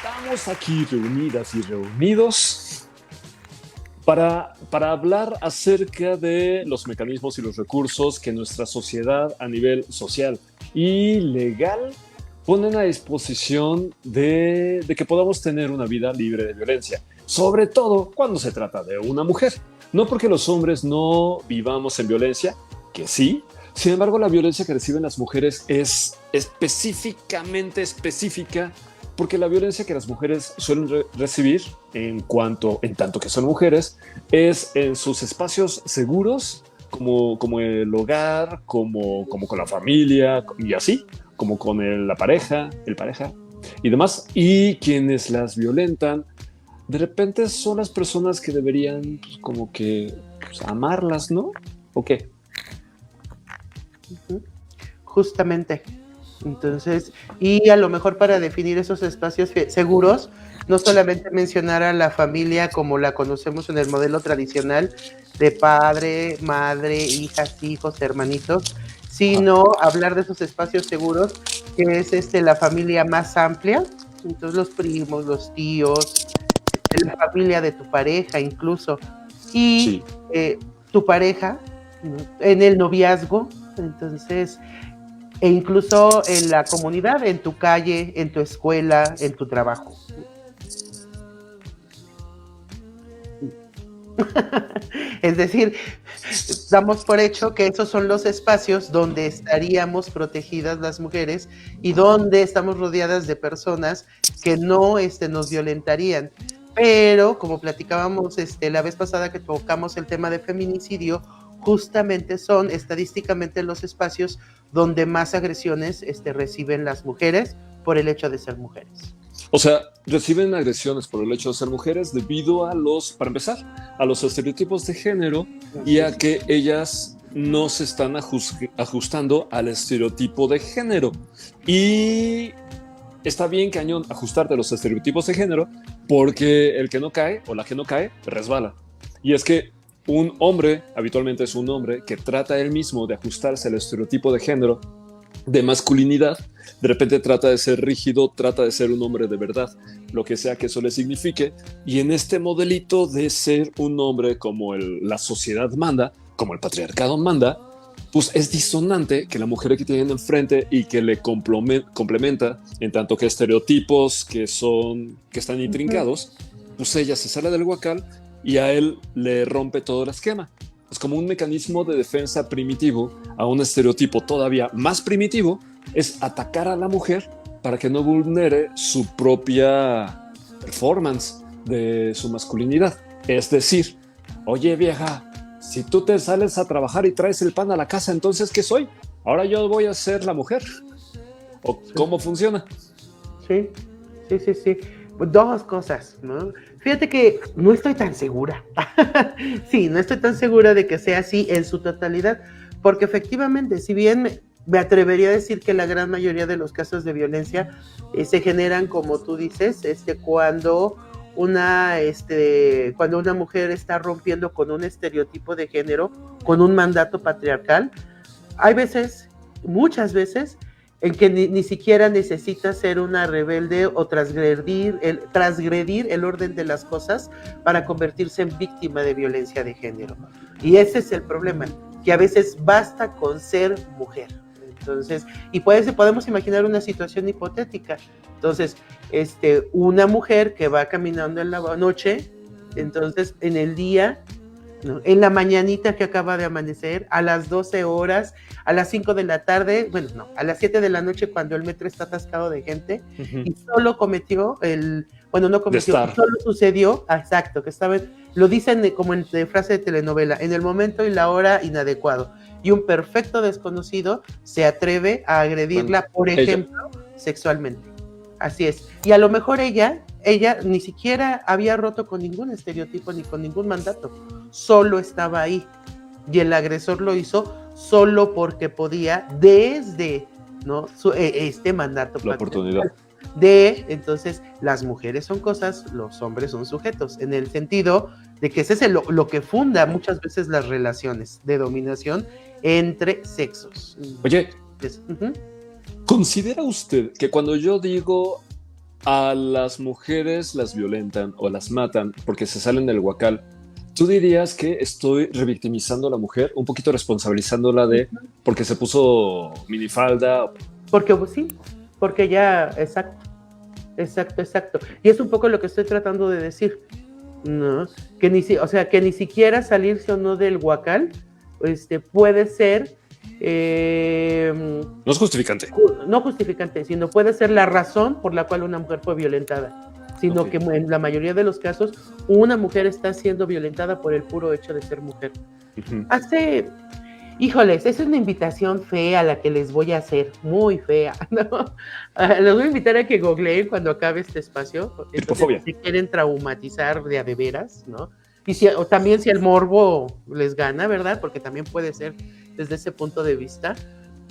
Estamos aquí reunidas y reunidos para hablar acerca de los mecanismos y los recursos que nuestra sociedad a nivel social y legal ponen a disposición de que podamos tener una vida libre de violencia, sobre todo cuando se trata de una mujer. No porque los hombres no vivamos en violencia, que sí. Sin embargo, la violencia que reciben las mujeres es específicamente específica, porque la violencia que las mujeres suelen recibir en tanto que son mujeres es en sus espacios seguros, como el hogar, como con la familia y así, como con la pareja, el pareja y demás. Y quienes las violentan de repente son las personas que deberían pues, como que pues, amarlas, ¿no? ¿O qué? Justamente. Entonces, y a lo mejor para definir esos espacios seguros, no solamente mencionar a la familia como la conocemos en el modelo tradicional de padre, madre, hijas, hijos, hermanitos, sino hablar de esos espacios seguros que es la familia más amplia, entonces los primos, los tíos, la familia de tu pareja incluso, y sí. Tu pareja, ¿no? En el noviazgo, entonces e incluso en la comunidad, en tu calle, en tu escuela, en tu trabajo. Es decir, damos por hecho que esos son los espacios donde estaríamos protegidas las mujeres y donde estamos rodeadas de personas que no nos violentarían. Pero, como platicábamos la vez pasada que tocamos el tema de feminicidio, justamente son estadísticamente los espacios donde más agresiones reciben las mujeres por el hecho de ser mujeres. O sea, reciben agresiones por el hecho de ser mujeres debido para empezar, a los estereotipos de género y a que ellas no se están ajustando al estereotipo de género. Y está bien, cañón, ajustarte a los estereotipos de género porque el que no cae o la que no cae resbala. Y es que un hombre, habitualmente es un hombre que trata él mismo de ajustarse al estereotipo de género, de masculinidad, de repente trata de ser rígido, trata de ser un hombre de verdad, lo que sea que eso le signifique, y en este modelito de ser un hombre como la sociedad manda, como el patriarcado manda, pues es disonante que la mujer que tienen enfrente y que le complementa, en tanto que estereotipos que están intrincados, pues ella se sale del huacal y a él le rompe todo el esquema. Es como un mecanismo de defensa primitivo a un estereotipo todavía más primitivo, es atacar a la mujer para que no vulnere su propia performance de su masculinidad. Es decir, oye vieja, si tú te sales a trabajar y traes el pan a la casa, entonces ¿qué soy? Ahora yo voy a ser la mujer. ¿O cómo funciona? Sí. Dos cosas, ¿no? Fíjate que no estoy tan segura. Sí, no estoy tan segura de que sea así en su totalidad, porque efectivamente, si bien me atrevería a decir que la gran mayoría de los casos de violencia se generan, como tú dices, cuando una mujer está rompiendo con un estereotipo de género, con un mandato patriarcal, hay veces, muchas veces, en que ni siquiera necesita ser una rebelde o transgredir el orden de las cosas para convertirse en víctima de violencia de género. Y ese es el problema, que a veces basta con ser mujer. Entonces, y podemos imaginar una situación hipotética. Entonces, una mujer que va caminando en la noche, entonces en el día, ¿no? En la mañanita que acaba de amanecer, a las 12 horas, a las 5 de la tarde, a las 7 de la noche cuando el metro está atascado de gente, y solo solo sucedió, exacto, que estaba, lo dicen como en frase de telenovela, en el momento y la hora inadecuado, y un perfecto desconocido se atreve a agredirla, por ejemplo, sexualmente. Así es. Y a lo mejor ella ni siquiera había roto con ningún estereotipo ni con ningún mandato. Solo estaba ahí. Y el agresor lo hizo solo porque podía desde, ¿no? Este mandato. La oportunidad. Entonces, las mujeres son cosas, los hombres son sujetos, en el sentido de que ese es lo que funda muchas veces las relaciones de dominación entre sexos. Oye, ¿considera usted que cuando yo digo a las mujeres las violentan o las matan porque se salen del huacal, ¿tú dirías que estoy revictimizando a la mujer, un poquito responsabilizándola de porque se puso minifalda? Porque pues, sí, porque ya, exacto. Y es un poco lo que estoy tratando de decir, ¿no? O sea, que ni siquiera salirse o no del huacal, puede ser... No es justificante. No justificante, sino puede ser la razón por la cual una mujer fue violentada, sino Okay. que en la mayoría de los casos una mujer está siendo violentada por el puro hecho de ser mujer. Uh-huh. Híjoles, esa es una invitación fea la que les voy a hacer, muy fea, ¿no? Les voy a invitar a que googleen cuando acabe este espacio, Tripofobia. si quieren traumatizar de a de veras, ¿no? Y o también si el morbo les gana, ¿verdad? Porque también puede ser desde ese punto de vista.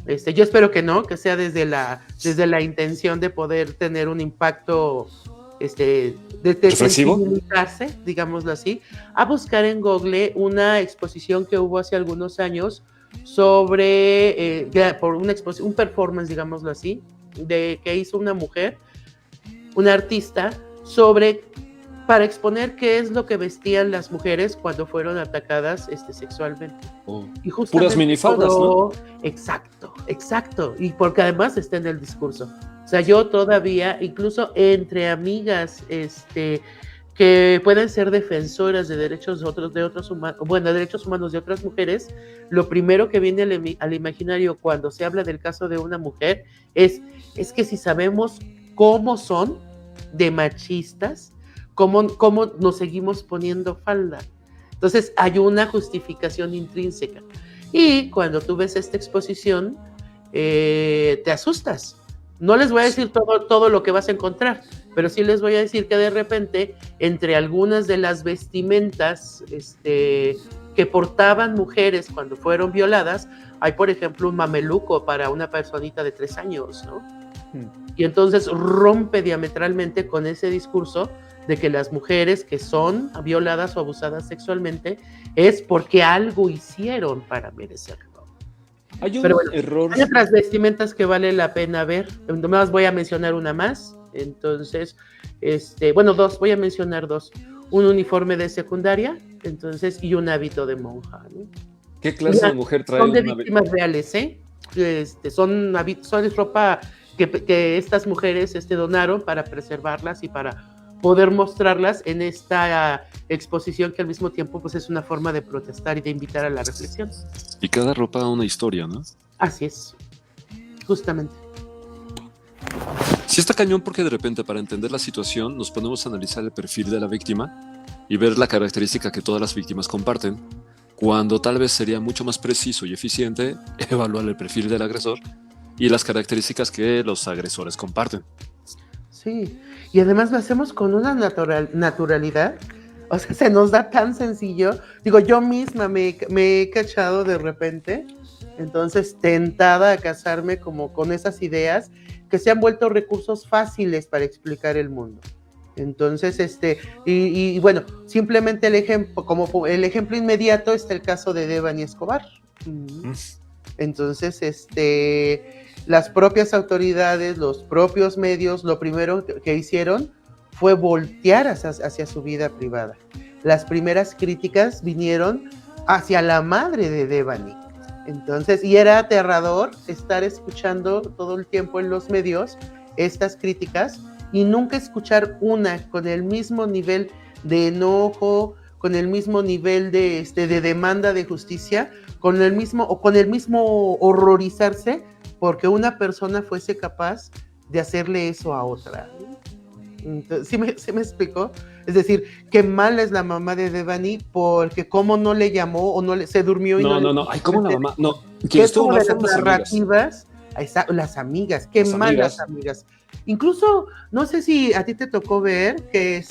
Yo espero que no, que sea desde la intención de poder tener un impacto de sensibilizarse, digámoslo así, a buscar en Google una exposición que hubo hace algunos años sobre, por un performance, digámoslo así, que hizo una mujer, una artista, para exponer qué es lo que vestían las mujeres cuando fueron atacadas sexualmente. Y puras minifaldas, ¿no? Exacto. Y porque además está en el discurso. O sea, yo todavía, incluso entre amigas, que pueden ser defensoras de derechos derechos humanos de otras mujeres, lo primero que viene al imaginario cuando se habla del caso de una mujer es que si sabemos cómo son de machistas, cómo nos seguimos poniendo falda. Entonces hay una justificación intrínseca. Y cuando tú ves esta exposición, te asustas. No les voy a decir todo lo que vas a encontrar, pero sí les voy a decir que de repente, entre algunas de las vestimentas que portaban mujeres cuando fueron violadas, hay, por ejemplo, un mameluco para una personita de 3 años, ¿no? Y entonces rompe diametralmente con ese discurso de que las mujeres que son violadas o abusadas sexualmente es porque algo hicieron para merecerlo. Hay un error. Hay otras vestimentas que vale la pena ver. Nomás voy a mencionar una más. Entonces, voy a mencionar 2. Un uniforme de secundaria, y un hábito de monja, ¿no? ¿Qué clase de mujer trae? Son de víctimas reales, ¿eh? Son ropa que estas mujeres donaron para preservarlas y para poder mostrarlas en esta exposición que al mismo tiempo pues es una forma de protestar y de invitar a la reflexión. Y cada ropa una historia, ¿no? Así es, justamente. Sí está cañón porque de repente para entender la situación nos ponemos a analizar el perfil de la víctima y ver la característica que todas las víctimas comparten, cuando tal vez sería mucho más preciso y eficiente evaluar el perfil del agresor y las características que los agresores comparten. Sí, y además lo hacemos con una naturalidad, o sea, se nos da tan sencillo. Digo, yo misma me he cachado de repente, entonces tentada a casarme como con esas ideas que se han vuelto recursos fáciles para explicar el mundo. Entonces, y bueno, simplemente el ejemplo inmediato está el caso de Devani Escobar. Entonces, las propias autoridades, los propios medios, lo primero que hicieron fue voltear hacia su vida privada. Las primeras críticas vinieron hacia la madre de Devani. Entonces, y era aterrador estar escuchando todo el tiempo en los medios estas críticas y nunca escuchar una con el mismo nivel de enojo, con el mismo nivel de demanda de justicia, con el mismo horrorizarse porque una persona fuese capaz de hacerle eso a otra. Entonces, ¿sí me explicó? Es decir, qué mala es la mamá de Devani porque cómo no le llamó o se durmió y no. Ay, ¿cómo la mamá? No. ¿Qué estuvo más las narrativas? Las amigas, qué malas amigas. Incluso, no sé si a ti te tocó ver que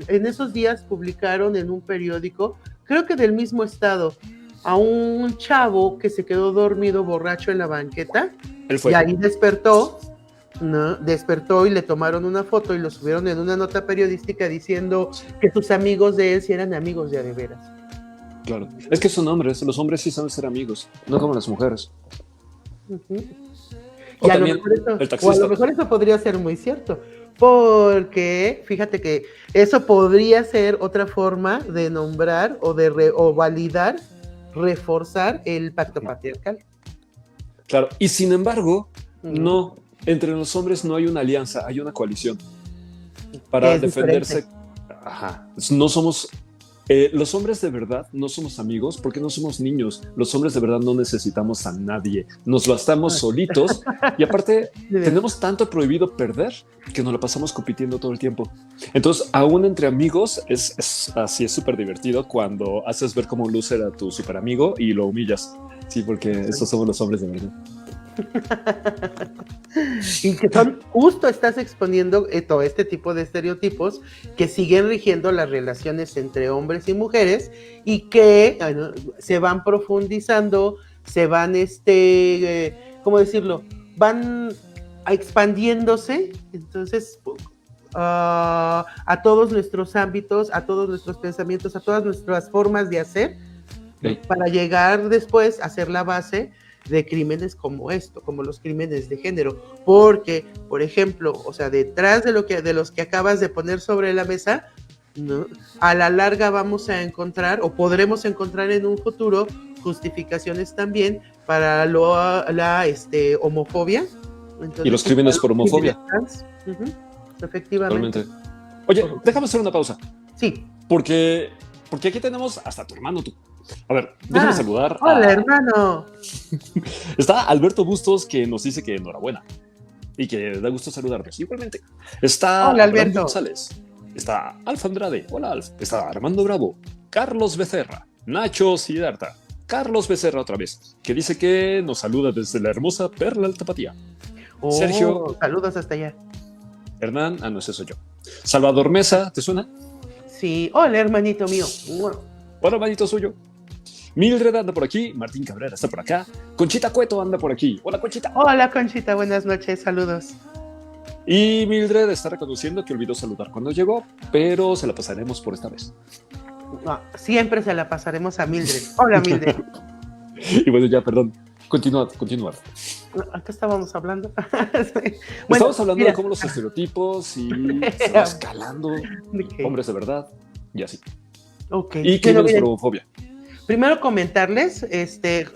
en esos días publicaron en un periódico, creo que del mismo estado, a un chavo que se quedó dormido borracho en la banqueta. Él fue. Y ahí despertó, ¿no? Despertó y le tomaron una foto y lo subieron en una nota periodística diciendo que sus amigos de él sí eran amigos de veras. Claro, es que son hombres, los hombres sí saben ser amigos, no como las mujeres. Y a lo mejor eso podría ser muy cierto, Porque fíjate que eso podría ser otra forma de nombrar o validar, reforzar el pacto patriarcal. Claro, y sin embargo, no, entre los hombres no hay una alianza, hay una coalición para defenderse. Ajá. No somos, los hombres de verdad no somos amigos porque no somos niños. Los hombres de verdad no necesitamos a nadie. Nos bastamos solitos y aparte tenemos tanto prohibido perder que nos la pasamos compitiendo todo el tiempo. Entonces, aún entre amigos es así, es súper divertido cuando haces ver como un loser a tu super amigo y lo humillas. Sí, porque esos somos los hombres de verdad. Y que son, justo estás exponiendo todo este tipo de estereotipos que siguen rigiendo las relaciones entre hombres y mujeres y que se van profundizando, se van, ¿cómo decirlo? Van expandiéndose, entonces, a todos nuestros ámbitos, a todos nuestros pensamientos, a todas nuestras formas de hacer, sí, para llegar después a ser la base de crímenes como esto, como los crímenes de género, porque, por ejemplo, o sea, detrás de los que acabas de poner sobre la mesa, ¿no?, a la larga vamos a encontrar, o podremos encontrar en un futuro, justificaciones también para la homofobia. Entonces, y los crímenes por homofobia. Efectivamente. Realmente. Oye, déjame hacer una pausa. Sí. Porque aquí tenemos hasta tu hermano, tú. A ver, déjame saludar. Hola, hermano. Está Alberto Bustos, que nos dice que enhorabuena y que da gusto saludarnos. Igualmente. Está hola, Alberto González. Está Alfa Andrade. Hola, Alf. Está Armando Bravo. Carlos Becerra. Nacho Sidarta. Carlos Becerra otra vez, que dice que nos saluda desde la hermosa Perla del Tapatía. Sergio. Saludos hasta allá. Hernán. No, ese soy yo. Salvador Mesa, ¿te suena? Sí. Hola, hermanito mío. Hola, hermanito suyo. Mildred anda por aquí, Martín Cabrera está por acá, Conchita Cueto anda por aquí. Hola, Conchita. Hola, Conchita, buenas noches, saludos. Y Mildred está reconociendo que olvidó saludar cuando llegó, pero se la pasaremos por esta vez. No, siempre se la pasaremos a Mildred. Hola, Mildred. Y bueno, ya, perdón. Continúa. ¿A qué estábamos hablando? Estamos hablando de cómo los estereotipos y se va escalando, hombres de verdad y así. Okay. Y crímenes por homofobia. Primero comentarles,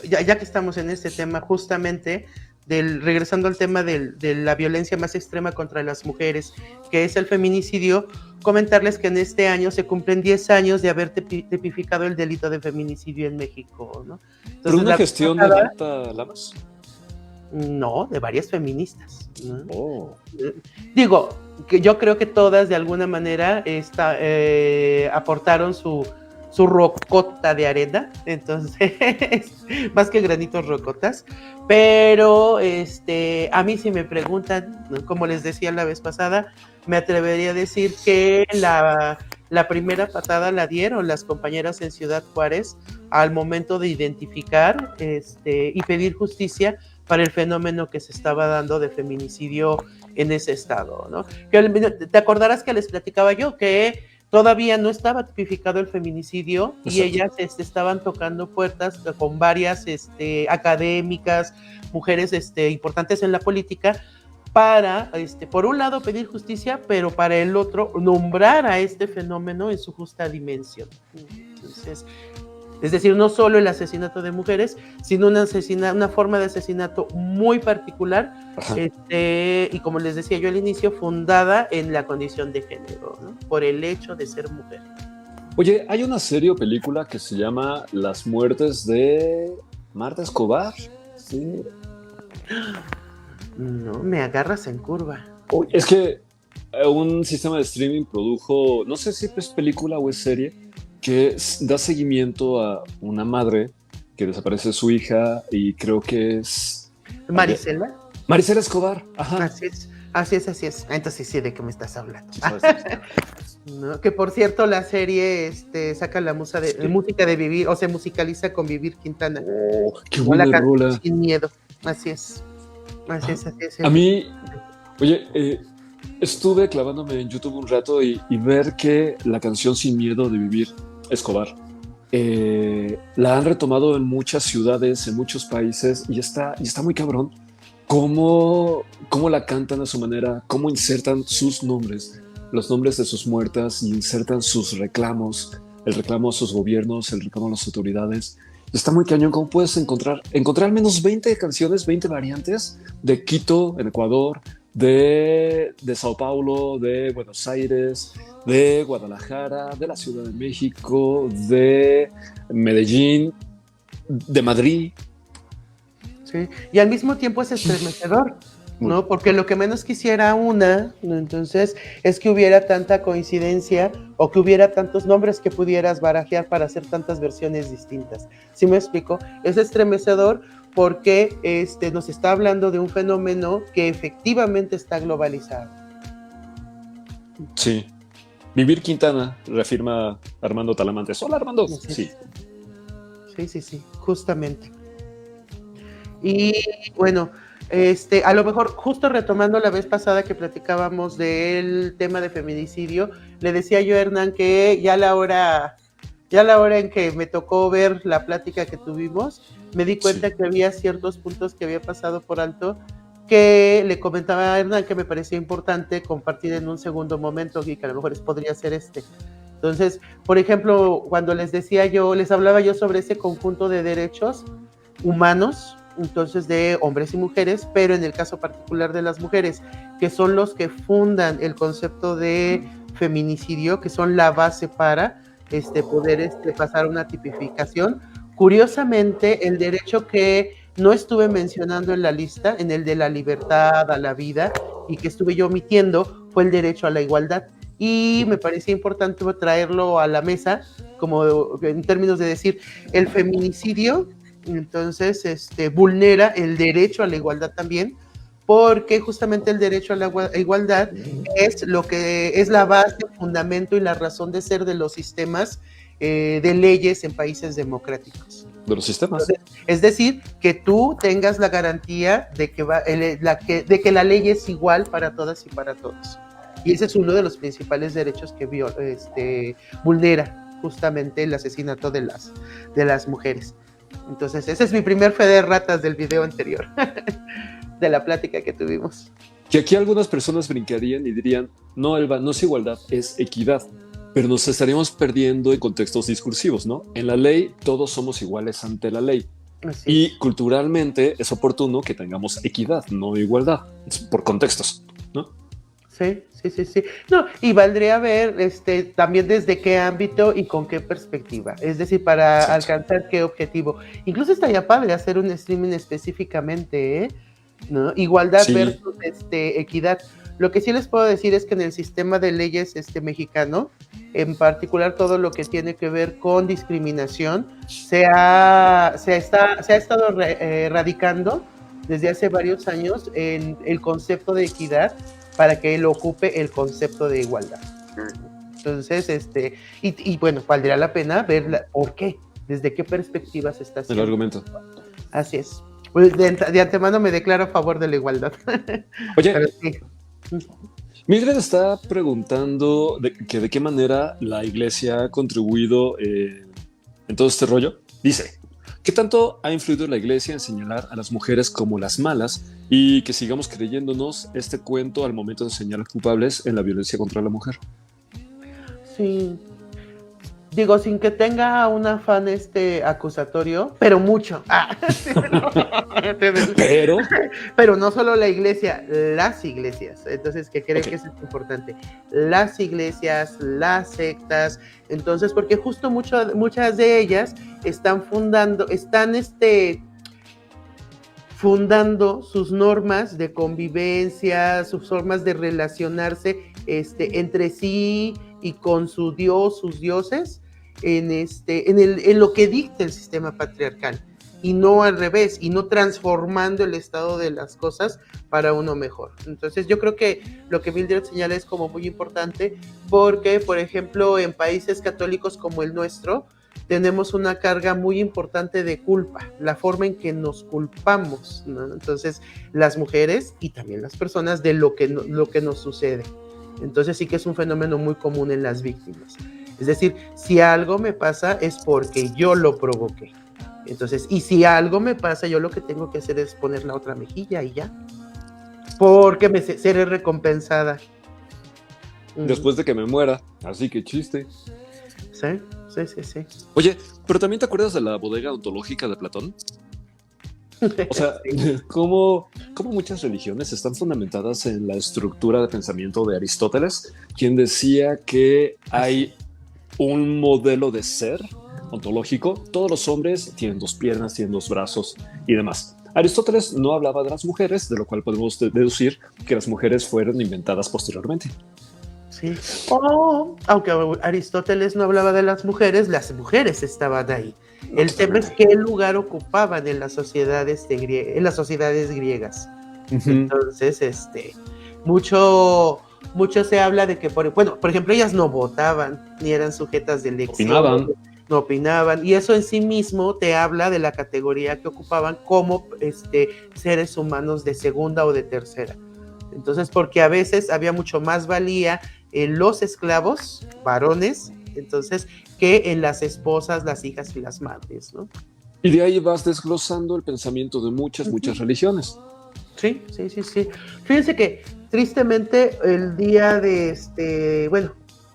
ya que estamos en este tema justamente, regresando al tema de la violencia más extrema contra las mujeres, que es el feminicidio, comentarles que en este año se cumplen 10 años de haber tipificado el delito de feminicidio en México, ¿no? Entonces, ¿pero una gestión de Marta Lamas? No, de varias feministas, ¿no? Oh. Digo, que yo creo que todas de alguna manera aportaron su rocota de arena, entonces, más que granitos rocotas, pero a mí si me preguntan, ¿no?, como les decía la vez pasada, me atrevería a decir que la primera patada la dieron las compañeras en Ciudad Juárez al momento de identificar y pedir justicia para el fenómeno que se estaba dando de feminicidio en ese estado, ¿no? Te acordarás que les platicaba yo que todavía no estaba tipificado el feminicidio. Exacto. Y ellas estaban tocando puertas con varias académicas, mujeres importantes en la política, para, por un lado, pedir justicia, pero para el otro, nombrar a este fenómeno en su justa dimensión. Entonces, es decir, no solo el asesinato de mujeres, sino una forma de asesinato muy particular, y como les decía yo al inicio, fundada en la condición de género, ¿no?, por el hecho de ser mujer. Oye, hay una serie o película que se llama Las muertes de Marta Escobar. Sí. No, me agarras en curva. Es que un sistema de streaming produjo, no sé si es película o es serie, que da seguimiento a una madre que desaparece su hija y creo que es... ¿Marisela? Marisela Escobar, ajá. Así es. Entonces sí, ¿de qué me estás hablando? Sí, ¿no? Que por cierto la serie saca la música de Vivir, o se musicaliza con Vivir Quintana. Oh, qué buena rola. Sin miedo, así es. A mí, oye, estuve clavándome en YouTube un rato y ver que la canción Sin Miedo de Vivir Escobar la han retomado en muchas ciudades, en muchos países, y está muy cabrón cómo la cantan a su manera, cómo insertan sus nombres, los nombres de sus muertas y insertan sus reclamos, el reclamo a sus gobiernos, el reclamo a las autoridades. Está muy cañón. ¿Cómo puedes encontrar al menos 20 canciones, 20 variantes de Quito, en Ecuador, de Sao Paulo, de Buenos Aires, de Guadalajara, de la Ciudad de México, de Medellín, de Madrid? Sí, y al mismo tiempo es estremecedor, ¿no? Porque lo que menos quisiera una, ¿no? Entonces, es que hubiera tanta coincidencia o que hubiera tantos nombres que pudieras barajear para hacer tantas versiones distintas. ¿Sí me explico? Es estremecedor porque nos está hablando de un fenómeno que efectivamente está globalizado. Sí. Vivir Quintana, reafirma Armando Talamantes. Hola, Armando. Sí. Sí, justamente. Y bueno, a lo mejor justo retomando la vez pasada que platicábamos del tema de feminicidio, le decía yo a Hernán que ya la hora en que me tocó ver la plática que tuvimos, me di cuenta que había ciertos puntos que había pasado por alto que le comentaba a Hernán que me parecía importante compartir en un segundo momento y que a lo mejor podría ser Entonces, por ejemplo, cuando les hablaba yo sobre ese conjunto de derechos humanos, entonces de hombres y mujeres, pero en el caso particular de las mujeres, que son los que fundan el concepto de feminicidio, que son la base para poder pasar una tipificación. Curiosamente, el derecho que no estuve mencionando en la lista, en el de la libertad a la vida, y que estuve yo omitiendo, fue el derecho a la igualdad. Y me parecía importante traerlo a la mesa, como en términos de decir, el feminicidio entonces vulnera el derecho a la igualdad también, porque justamente el derecho a la igualdad es lo que es la base, el fundamento y la razón de ser de los sistemas de leyes en países democráticos. De los sistemas. Entonces, es decir, que tú tengas la garantía de que la ley es igual para todas y para todos. Y ese es uno de los principales derechos que vulnera justamente el asesinato de las mujeres. Entonces, ese es mi primer fe de ratas del video anterior, de la plática que tuvimos. Que aquí algunas personas brincarían y dirían, no, Elba, no es igualdad, es equidad. Pero nos estaríamos perdiendo en contextos discursivos, ¿no? En la ley todos somos iguales ante la ley. Así y culturalmente es oportuno que tengamos equidad, no igualdad, por contextos, ¿no? Sí. No, y valdría ver también desde qué ámbito y con qué perspectiva. Es decir, para alcanzar qué objetivo. Incluso estaría padre hacer un streaming específicamente, ¿no? Igualdad versus equidad. Lo que sí les puedo decir es que en el sistema de leyes mexicano, en particular todo lo que tiene que ver con discriminación, se ha estado radicando desde hace varios años en el concepto de equidad para que él ocupe el concepto de igualdad. Entonces, y bueno, valdría la pena ver por qué, desde qué perspectiva se está haciendo. El argumento. Así es. Pues de antemano me declaro a favor de la igualdad. Oye, Mildred está preguntando de qué manera la iglesia ha contribuido en todo este rollo. Dice, ¿qué tanto ha influido la iglesia en señalar a las mujeres como las malas y que sigamos creyéndonos este cuento al momento de señalar culpables en la violencia contra la mujer? Sí. Digo, sin que tenga un afán acusatorio, pero mucho. Pero no solo la iglesia, las iglesias. Entonces, que creo que eso es importante. Las iglesias, las sectas. Entonces, porque justo muchas de ellas están fundando sus normas de convivencia, sus formas de relacionarse entre sí y con su dios, sus dioses, en lo que dicta el sistema patriarcal, y no al revés, y no transformando el estado de las cosas para uno mejor. Entonces yo creo que lo que Mildred señala es como muy importante, porque, por ejemplo, en países católicos como el nuestro, tenemos una carga muy importante de culpa, la forma en que nos culpamos, ¿no? Entonces, las mujeres y también las personas de lo que nos sucede. Entonces sí que es un fenómeno muy común en las víctimas. Es decir, si algo me pasa es porque yo lo provoqué. Entonces, y si algo me pasa, yo lo que tengo que hacer es poner la otra mejilla y ya, porque seré recompensada. Después de que me muera, así que chiste. Sí, sí, sí, sí. Oye, pero también te acuerdas de la bodega ontológica de Platón. O sea, Sí. cómo muchas religiones están fundamentadas en la estructura de pensamiento de Aristóteles, quien decía que hay un modelo de ser ontológico. Todos los hombres tienen dos piernas, tienen dos brazos y demás. Aristóteles no hablaba de las mujeres, de lo cual podemos deducir que las mujeres fueron inventadas posteriormente. Sí. Aunque Aristóteles no hablaba de las mujeres estaban ahí. El tema es qué lugar ocupaban en las sociedades griegas. Entonces, mucho se habla de que, por ejemplo, ellas no votaban, ni eran sujetas de elección, no opinaban, y eso en sí mismo te habla de la categoría que ocupaban como seres humanos de segunda o de tercera. Entonces, porque a veces había mucho más valía en los esclavos, varones, entonces, que en las esposas, las hijas y las madres, ¿no? Y de ahí vas desglosando el pensamiento de muchas religiones. Sí, sí, sí, sí. Fíjense que tristemente el día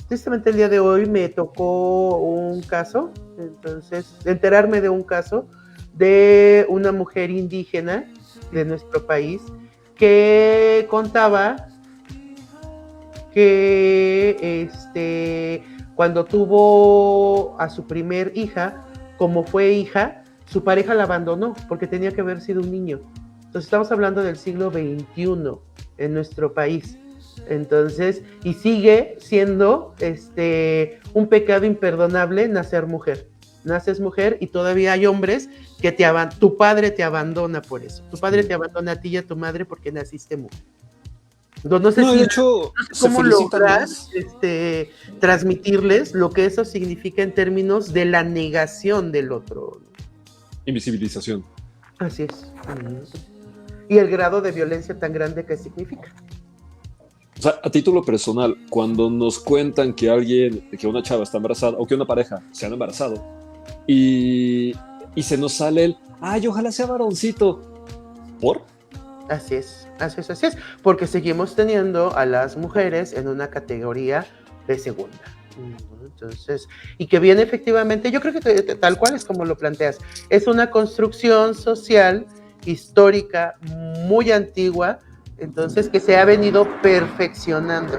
tristemente el día de hoy me tocó un caso, entonces, enterarme de un caso de una mujer indígena de nuestro país que contaba que cuando tuvo a su primer hija, como fue hija, su pareja la abandonó porque tenía que haber sido un niño. Entonces estamos hablando del siglo XXI en nuestro país. Entonces, y sigue siendo un pecado imperdonable nacer mujer. Naces mujer y todavía hay hombres que tu padre te abandona por eso. Tu padre te abandona a ti y a tu madre porque naciste mujer. No sé de hecho, cómo lograr transmitirles lo que eso significa en términos de la negación del otro. Invisibilización. Así es. Y el grado de violencia tan grande que significa. O sea, a título personal, cuando nos cuentan que una chava está embarazada o que una pareja se han embarazado y se nos sale ojalá sea varoncito. ¿Por? Así es, porque seguimos teniendo a las mujeres en una categoría de segunda. Entonces, y que viene efectivamente, yo creo que tal cual es como lo planteas, es una construcción social, histórica, muy antigua, entonces que se ha venido perfeccionando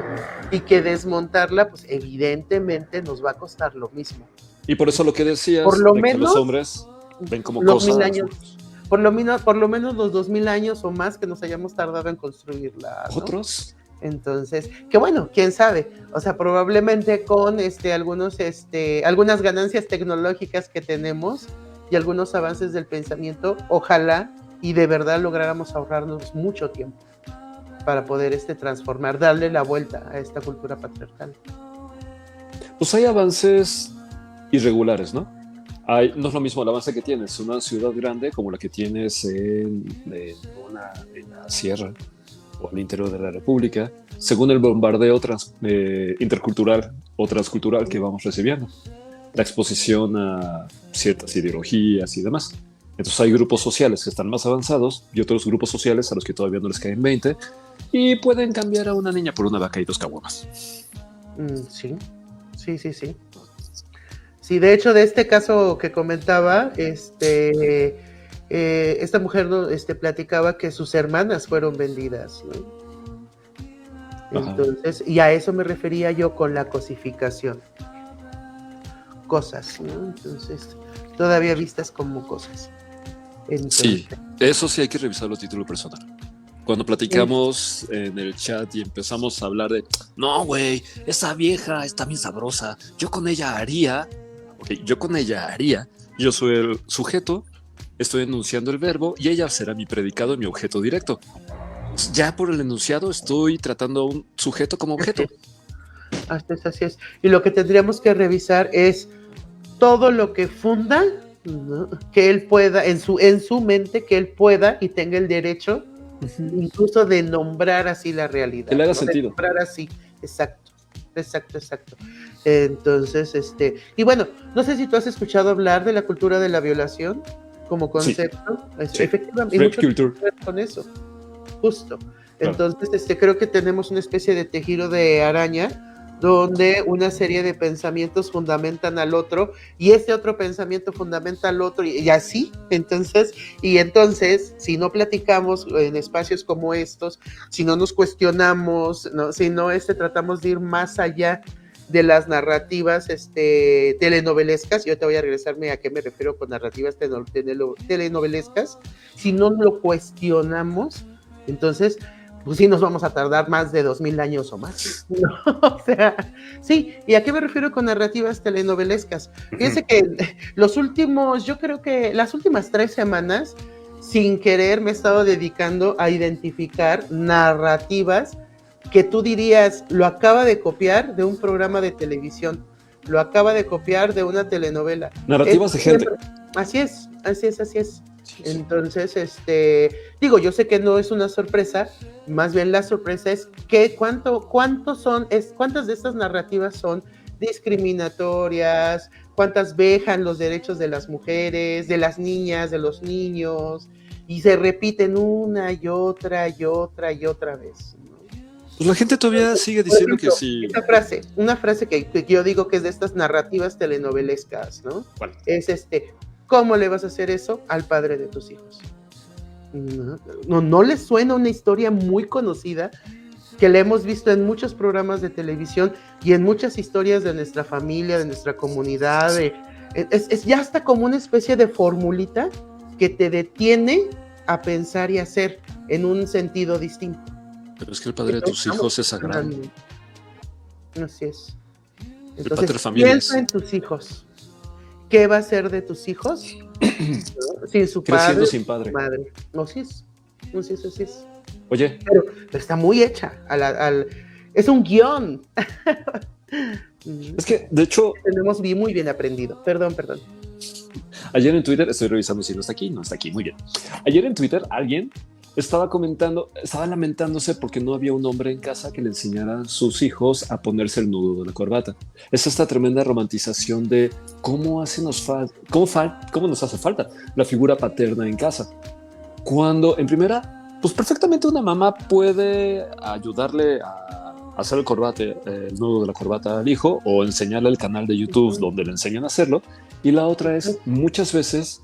y que desmontarla, pues evidentemente nos va a costar lo mismo. Y por eso lo que decías, por lo de menos, que los hombres ven como cosas. Por lo menos los 2000 años o más que nos hayamos tardado en construirla, ¿no? ¿Otros? Entonces, que bueno, quién sabe, o sea, probablemente con algunas ganancias tecnológicas que tenemos y algunos avances del pensamiento, ojalá y de verdad lográramos ahorrarnos mucho tiempo para poder transformar, darle la vuelta a esta cultura patriarcal. Pues hay avances irregulares, ¿no? No es lo mismo el avance que tienes en una ciudad grande como la que tienes en la sierra o al interior de la República, según el bombardeo intercultural o transcultural que vamos recibiendo, la exposición a ciertas ideologías y demás. Entonces hay grupos sociales que están más avanzados y otros grupos sociales a los que todavía no les caen 20 y pueden cambiar a una niña por una vaca y 2 caguamas. Sí. Sí, de hecho, de este caso que comentaba, esta mujer platicaba que sus hermanas fueron vendidas, ¿no? Entonces, y a eso me refería yo con la cosificación. Cosas, ¿no? Entonces, todavía vistas como cosas. Entonces, sí, eso sí hay que revisarlo a título personal. Cuando platicamos en el chat y empezamos a hablar de, no, güey, esa vieja está bien sabrosa, yo con ella haría, yo soy el sujeto, estoy enunciando el verbo y ella será mi predicado y mi objeto directo. Ya por el enunciado estoy tratando a un sujeto como objeto. Así es. Y lo que tendríamos que revisar es todo lo que funda, ¿no? Que él pueda, en su mente, que él pueda y tenga el derecho incluso de nombrar así la realidad. Que le haga sentido. De nombrar así, exacto. exacto, exacto. Entonces, y bueno, no sé si tú has escuchado hablar de la cultura de la violación como concepto. Sí. Efectivamente, y Rape mucho culture. que ver con eso, justo. Claro. Entonces, creo que tenemos una especie de tejido de araña donde una serie de pensamientos fundamentan al otro y ese otro pensamiento fundamenta al otro y así, entonces, si no platicamos en espacios como estos, si no nos cuestionamos, ¿no? Si no tratamos de ir más allá de las narrativas telenovelescas, yo te voy a regresarme a qué me refiero con narrativas telenovelescas, si no lo cuestionamos, entonces pues sí nos vamos a tardar más de 2000 años o más, ¿no? O sea, sí, ¿y a qué me refiero con narrativas telenovelescas? Fíjense que yo creo que las últimas 3 semanas, sin querer, me he estado dedicando a identificar narrativas que tú dirías, lo acaba de copiar de un programa de televisión, lo acaba de copiar de una telenovela. Narrativas de gente. Así es. Entonces, yo sé que no es una sorpresa, más bien la sorpresa es que cuántas de estas narrativas son discriminatorias, cuántas vejan los derechos de las mujeres, de las niñas, de los niños, y se repiten una y otra y otra y otra vez, ¿no? Pues la gente todavía sigue diciendo que sí. Una frase que yo digo que es de estas narrativas telenovelescas, ¿no? ¿Cuál? Es ¿cómo le vas a hacer eso al padre de tus hijos? ¿No les suena una historia muy conocida que la hemos visto en muchos programas de televisión y en muchas historias de nuestra familia, de nuestra comunidad? Es ya hasta como una especie de formulita que te detiene a pensar y hacer en un sentido distinto. Pero es que el padre de tus hijos es sagrado. Así es. Entonces, piensa en tus hijos. ¿Qué va a ser de tus hijos? ¿No? Sin su padre. Creciendo sin padre. Madre. Así es. Así es. Oye. Pero está muy hecha. Es un guión. Es que, de hecho... Tenemos muy bien aprendido. Perdón. Ayer en Twitter, estoy revisando si no está aquí, muy bien. Ayer en Twitter alguien estaba lamentándose porque no había un hombre en casa que le enseñara a sus hijos a ponerse el nudo de la corbata. Es esta tremenda romantización de cómo nos hace falta la figura paterna en casa. Cuando en primera, pues perfectamente una mamá puede ayudarle a hacer el nudo de la corbata al hijo o enseñarle el canal de YouTube donde le enseñan a hacerlo. Y la otra es muchas veces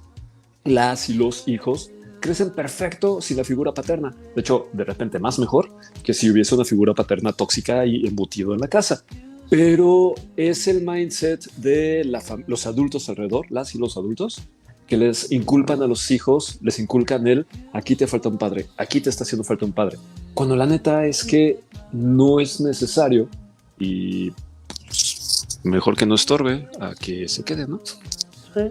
las y los hijos crecen perfecto sin la figura paterna. De hecho, de repente más mejor que si hubiese una figura paterna tóxica y embutido en la casa. Pero es el mindset de los adultos alrededor, las y los adultos, que les inculpan a los hijos, les inculcan aquí te falta un padre, aquí te está haciendo falta un padre. Cuando la neta es que no es necesario y mejor que no estorbe a que se quede, ¿no? Sí.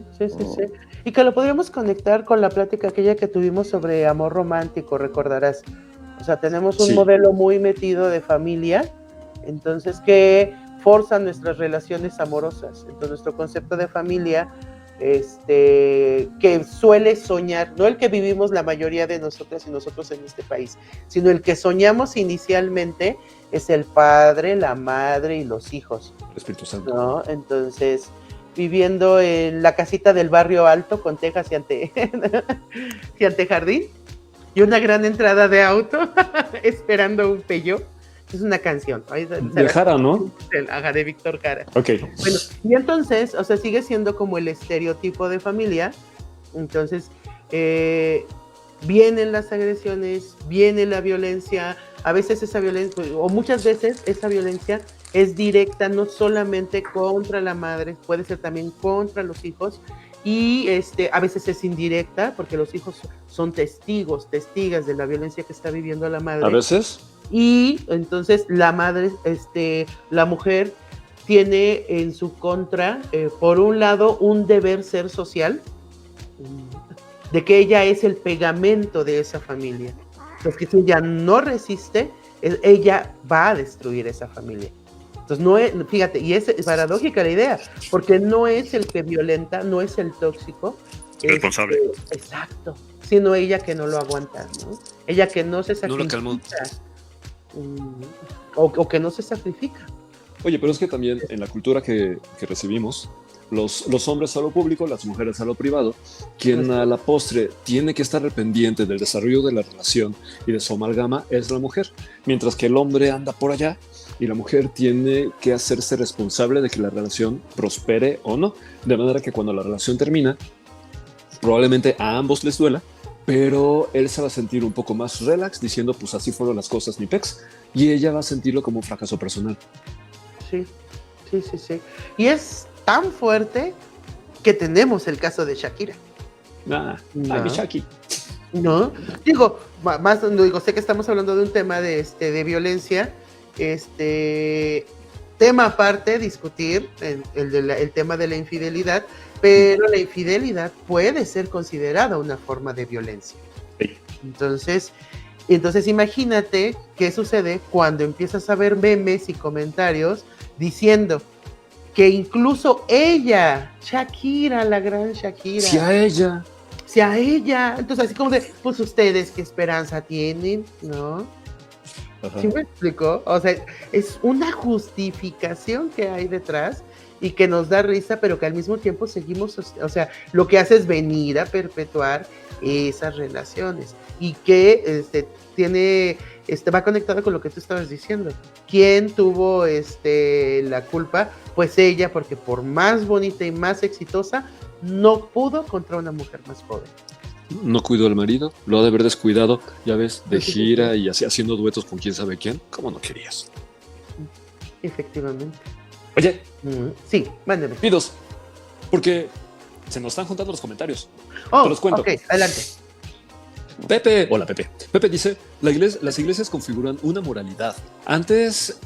Y que lo podríamos conectar con la plática aquella que tuvimos sobre amor romántico, recordarás. O sea, tenemos un modelo muy metido de familia, entonces que forza nuestras relaciones amorosas. Entonces nuestro concepto de familia, que suele soñar, no el que vivimos la mayoría de nosotras y nosotros en este país, sino el que soñamos inicialmente es el padre, la madre y los hijos. El Espíritu Santo. ¿No? Entonces, viviendo en la casita del barrio alto con tejas y antejardín y una gran entrada de auto esperando un Peugeot. Es una canción. De Jara, ¿no? De Víctor Jara. Ok. Bueno, y entonces, o sea, sigue siendo como el estereotipo de familia. Entonces, vienen las agresiones, viene la violencia. A veces esa violencia, o muchas veces esa violencia es directa, no solamente contra la madre, puede ser también contra los hijos, y a veces es indirecta, porque los hijos son testigas de la violencia que está viviendo la madre. A veces. Y entonces la madre, la mujer tiene en su contra, por un lado, un deber ser social, de que ella es el pegamento de esa familia. Entonces, que si ella no resiste, ella va a destruir esa familia. Entonces, no es, fíjate, y es paradójica la idea, porque no es el que violenta, no es el tóxico. Responsable. Exacto. Sino ella que no lo aguanta, ¿no? Ella que no se sacrifica. No lo calmó. O que no se sacrifica. Oye, pero es que también en la cultura que recibimos, los hombres a lo público, las mujeres a lo privado, quien a la postre tiene que estar al pendiente del desarrollo de la relación y de su amalgama es la mujer, mientras que el hombre anda por allá y la mujer tiene que hacerse responsable de que la relación prospere o no, de manera que cuando la relación termina, probablemente a ambos les duela, pero él se va a sentir un poco más relax diciendo pues así fueron las cosas, mi pex, y ella va a sentirlo como un fracaso personal. Sí, sí, sí, sí. Y es tan fuerte que tenemos el caso de Shakira. Ay, mi Shaki. No, digo, más no digo, sé que estamos hablando de un tema de violencia, tema aparte, discutir el tema de la infidelidad, pero la infidelidad puede ser considerada una forma de violencia. Sí. Entonces imagínate qué sucede cuando empiezas a ver memes y comentarios diciendo que incluso ella, Shakira, la gran Shakira, Si a ella. entonces así como de, pues ustedes qué esperanza tienen, ¿no? Ajá. ¿Sí me explico? O sea, es una justificación que hay detrás y que nos da risa, pero que al mismo tiempo seguimos, o sea, lo que hace es venir a perpetuar esas relaciones y que va conectado con lo que tú estabas diciendo. ¿Quién tuvo la culpa? Pues ella, porque por más bonita y más exitosa, no pudo contra una mujer más joven. No cuidó al marido, lo ha de haber descuidado, ya ves, de gira y así haciendo duetos con quién sabe quién. ¿Cómo no querías? Efectivamente. Oye, sí, mándeme. pidos, porque se nos están juntando los comentarios. Oh, te los cuento. Ok, adelante. Pepe, hola Pepe. Pepe dice, las iglesias configuran una moralidad.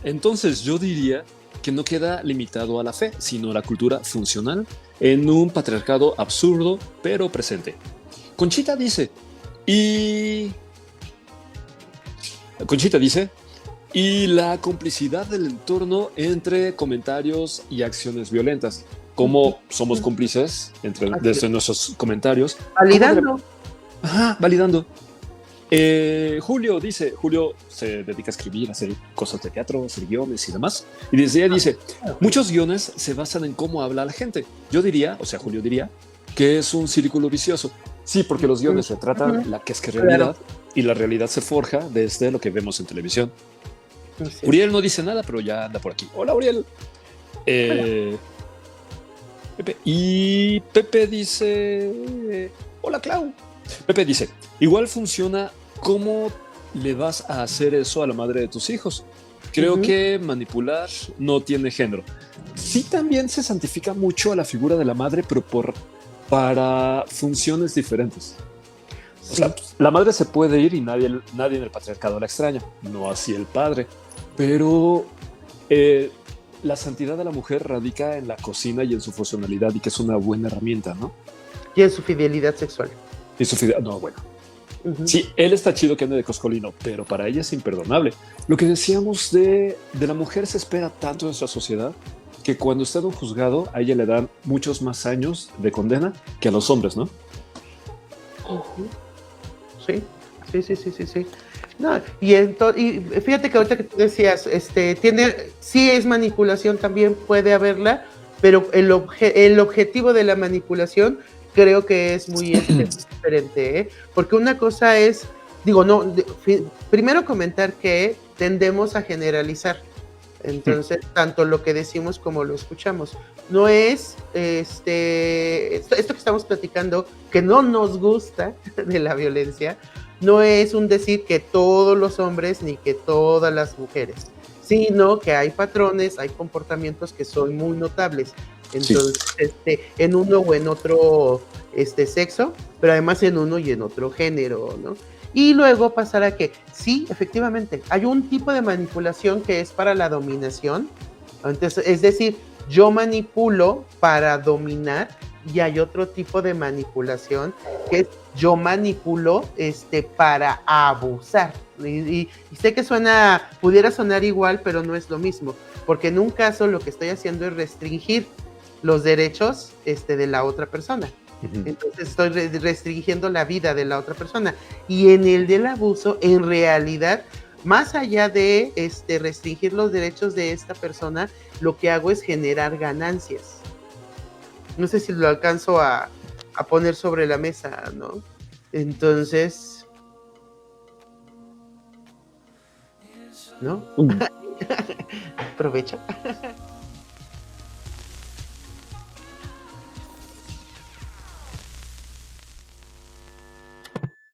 Entonces yo diría que no queda limitado a la fe, sino a la cultura funcional en un patriarcado absurdo, pero presente. Conchita dice, y la complicidad del entorno entre comentarios y acciones violentas. ¿Cómo somos cómplices desde nuestros comentarios? Validando. Validando. Julio se dedica a escribir, a hacer cosas de teatro, hacer guiones y demás. Y desde ella dice, muchos guiones se basan en cómo habla la gente. Julio diría que es un círculo vicioso. Sí, porque los guiones retratan la que es realidad, y la realidad se forja desde lo que vemos en televisión. Sí. Uriel no dice nada, pero ya anda por aquí. Hola, Uriel. Pepe. Y Pepe dice, hola, Clau. Pepe dice, igual funciona cómo le vas a hacer eso a la madre de tus hijos. Creo que manipular no tiene género. Sí, también se santifica mucho a la figura de la madre, pero para funciones diferentes. Sí. O sea, la madre se puede ir y nadie en el patriarcado la extraña, no así el padre. Pero la santidad de la mujer radica en la cocina y en su funcionalidad, y que es una buena herramienta, ¿no? Y en su fidelidad sexual. No, bueno. Sí, él está chido que ande de coscolino, pero para ella es imperdonable. Lo que decíamos de la mujer se espera tanto en nuestra sociedad que cuando está en un juzgado a ella le dan muchos más años de condena que a los hombres, ¿no? Sí. No, y fíjate que ahorita que tú decías, sí es manipulación, también puede haberla, pero el objetivo de la manipulación creo que es muy diferente, ¿eh? Porque una cosa es, primero comentar que tendemos a generalizar. Entonces, tanto lo que decimos como lo escuchamos. No es esto que estamos platicando, que no nos gusta de la violencia, no es un decir que todos los hombres ni que todas las mujeres, sino que hay patrones, hay comportamientos que son muy notables. Entonces, en uno o en otro sexo, pero además en uno y en otro género, ¿no? Y luego pasar a que, sí, efectivamente, hay un tipo de manipulación que es para la dominación. Entonces, es decir, yo manipulo para dominar, y hay otro tipo de manipulación que es yo manipulo para abusar. Y sé que pudiera sonar igual, pero no es lo mismo, porque en un caso lo que estoy haciendo es restringir los derechos de la otra persona. Entonces estoy restringiendo la vida de la otra persona. Y en el del abuso, en realidad, más allá de restringir los derechos de esta persona, lo que hago es generar ganancias. No sé si lo alcanzo a poner sobre la mesa, ¿no? Entonces, ¿no? Aprovecho.